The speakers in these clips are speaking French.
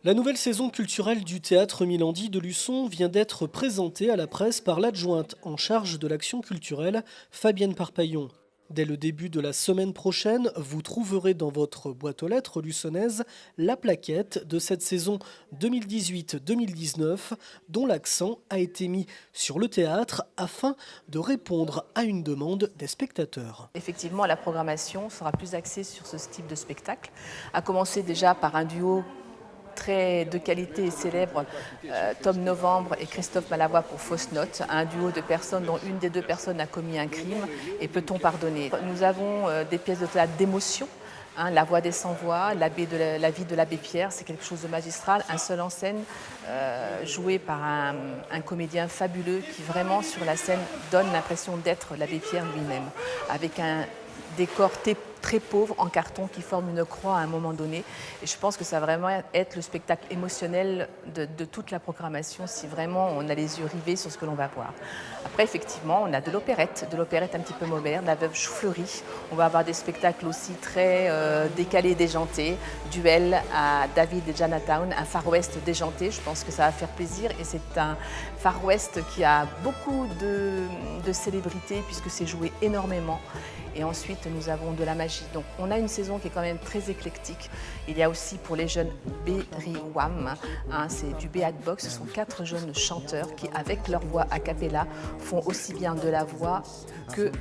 La nouvelle saison culturelle du Théâtre Milandi de Luçon vient d'être présentée à la presse par l'adjointe en charge de l'action culturelle, Fabienne Parpaillon. Dès le début de la semaine prochaine, vous trouverez dans votre boîte aux lettres luçonnaise la plaquette de cette saison 2018-2019 dont l'accent a été mis sur le théâtre afin de répondre à une demande des spectateurs. Effectivement, la programmation sera plus axée sur ce type de spectacle, à commencer déjà par un duo très de qualité et célèbre, Tom Novembre et Christophe Malavoie pour Fausse Note, un duo de personnes dont une des deux personnes a commis un crime et peut-on pardonner. Nous avons des pièces de théâtre d'émotion. La voix des sans-voix, la vie de l'abbé Pierre, c'est quelque chose de magistral, un seul en scène, joué par un comédien fabuleux qui vraiment sur la scène donne l'impression d'être l'abbé Pierre lui-même, avec un décor très pauvre en carton qui forme une croix à un moment donné. Et je pense que ça va vraiment être le spectacle émotionnel de toute la programmation si vraiment on a les yeux rivés sur ce que l'on va voir. Après, effectivement, on a de l'opérette un petit peu moderne, La Veuve Choufleurie. On va avoir des spectacles aussi très décalés et déjantés. Duel à David et Janatown, un Far West déjanté. Je pense que ça va faire plaisir et c'est un Far West qui a beaucoup de célébrité puisque c'est joué énormément. Et ensuite, nous avons de la magie. Donc, on a une saison qui est quand même très éclectique. Il y a aussi pour les jeunes Beriwam, c'est du Beatbox. Ce sont 4 jeunes chanteurs qui, avec leur voix a cappella, font aussi bien de la voix que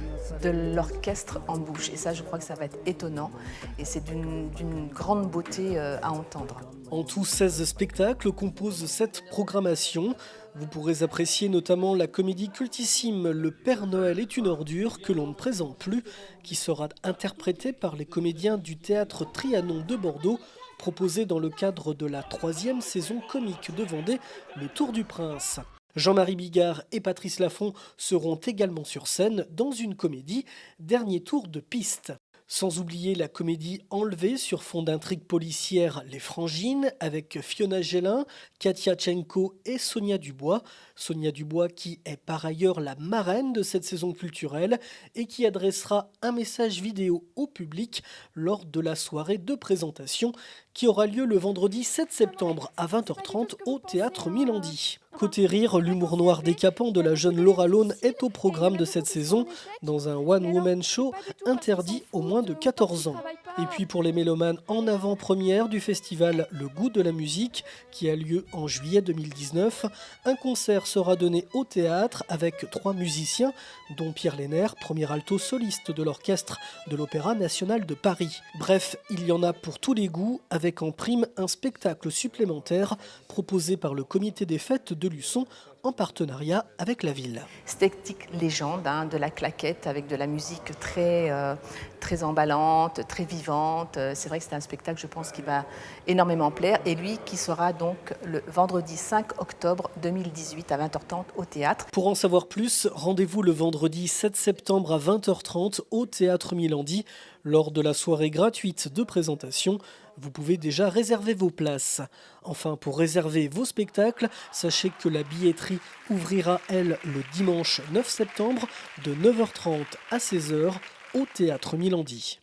de l'orchestre en bouche. Et ça, je crois que ça va être étonnant. Et c'est d'une grande beauté à entendre. En tout, 16 spectacles composent cette programmation. Vous pourrez apprécier notamment la comédie cultissime Le Père Noël est une ordure que l'on ne présente plus, qui sera interprétée par les comédiens du théâtre Trianon de Bordeaux, proposé dans le cadre de la 3e saison comique de Vendée, Le Tour du Prince. Jean-Marie Bigard et Patrice Laffont seront également sur scène dans une comédie, Dernier tour de piste. Sans oublier la comédie Enlevée sur fond d'intrigue policière Les Frangines avec Fiona Gélin, Katia Tchenko et Sonia Dubois. Sonia Dubois qui est par ailleurs la marraine de cette saison culturelle et qui adressera un message vidéo au public lors de la soirée de présentation qui aura lieu le vendredi 7 septembre à 20h30 au Théâtre Milandi. Côté rire, l'humour noir décapant de la jeune Laura Lone est au programme de cette saison dans un one-woman show interdit aux moins de 14 ans. Et puis pour les mélomanes en avant-première du festival Le Goût de la musique qui a lieu en juillet 2019, un concert sera donné au théâtre avec 3 musiciens dont Pierre Lénaire, premier alto soliste de l'orchestre de l'Opéra national de Paris. Bref, il y en a pour tous les goûts avec en prime un spectacle supplémentaire proposé par le comité des fêtes de Luçon en partenariat avec la ville. Esthétique légende, de la claquette avec de la musique très emballante, très vivante. C'est vrai que c'est un spectacle, je pense, qui va énormément plaire. Et lui qui sera donc le vendredi 5 octobre 2018 à 20h30 au théâtre. Pour en savoir plus, rendez-vous le vendredi 7 septembre à 20h30 au Théâtre Milandi lors de la soirée gratuite de présentation. Vous pouvez déjà réserver vos places. Enfin, pour réserver vos spectacles, sachez que la billetterie ouvrira, elle, le dimanche 9 septembre de 9h30 à 16h au Théâtre Milandi.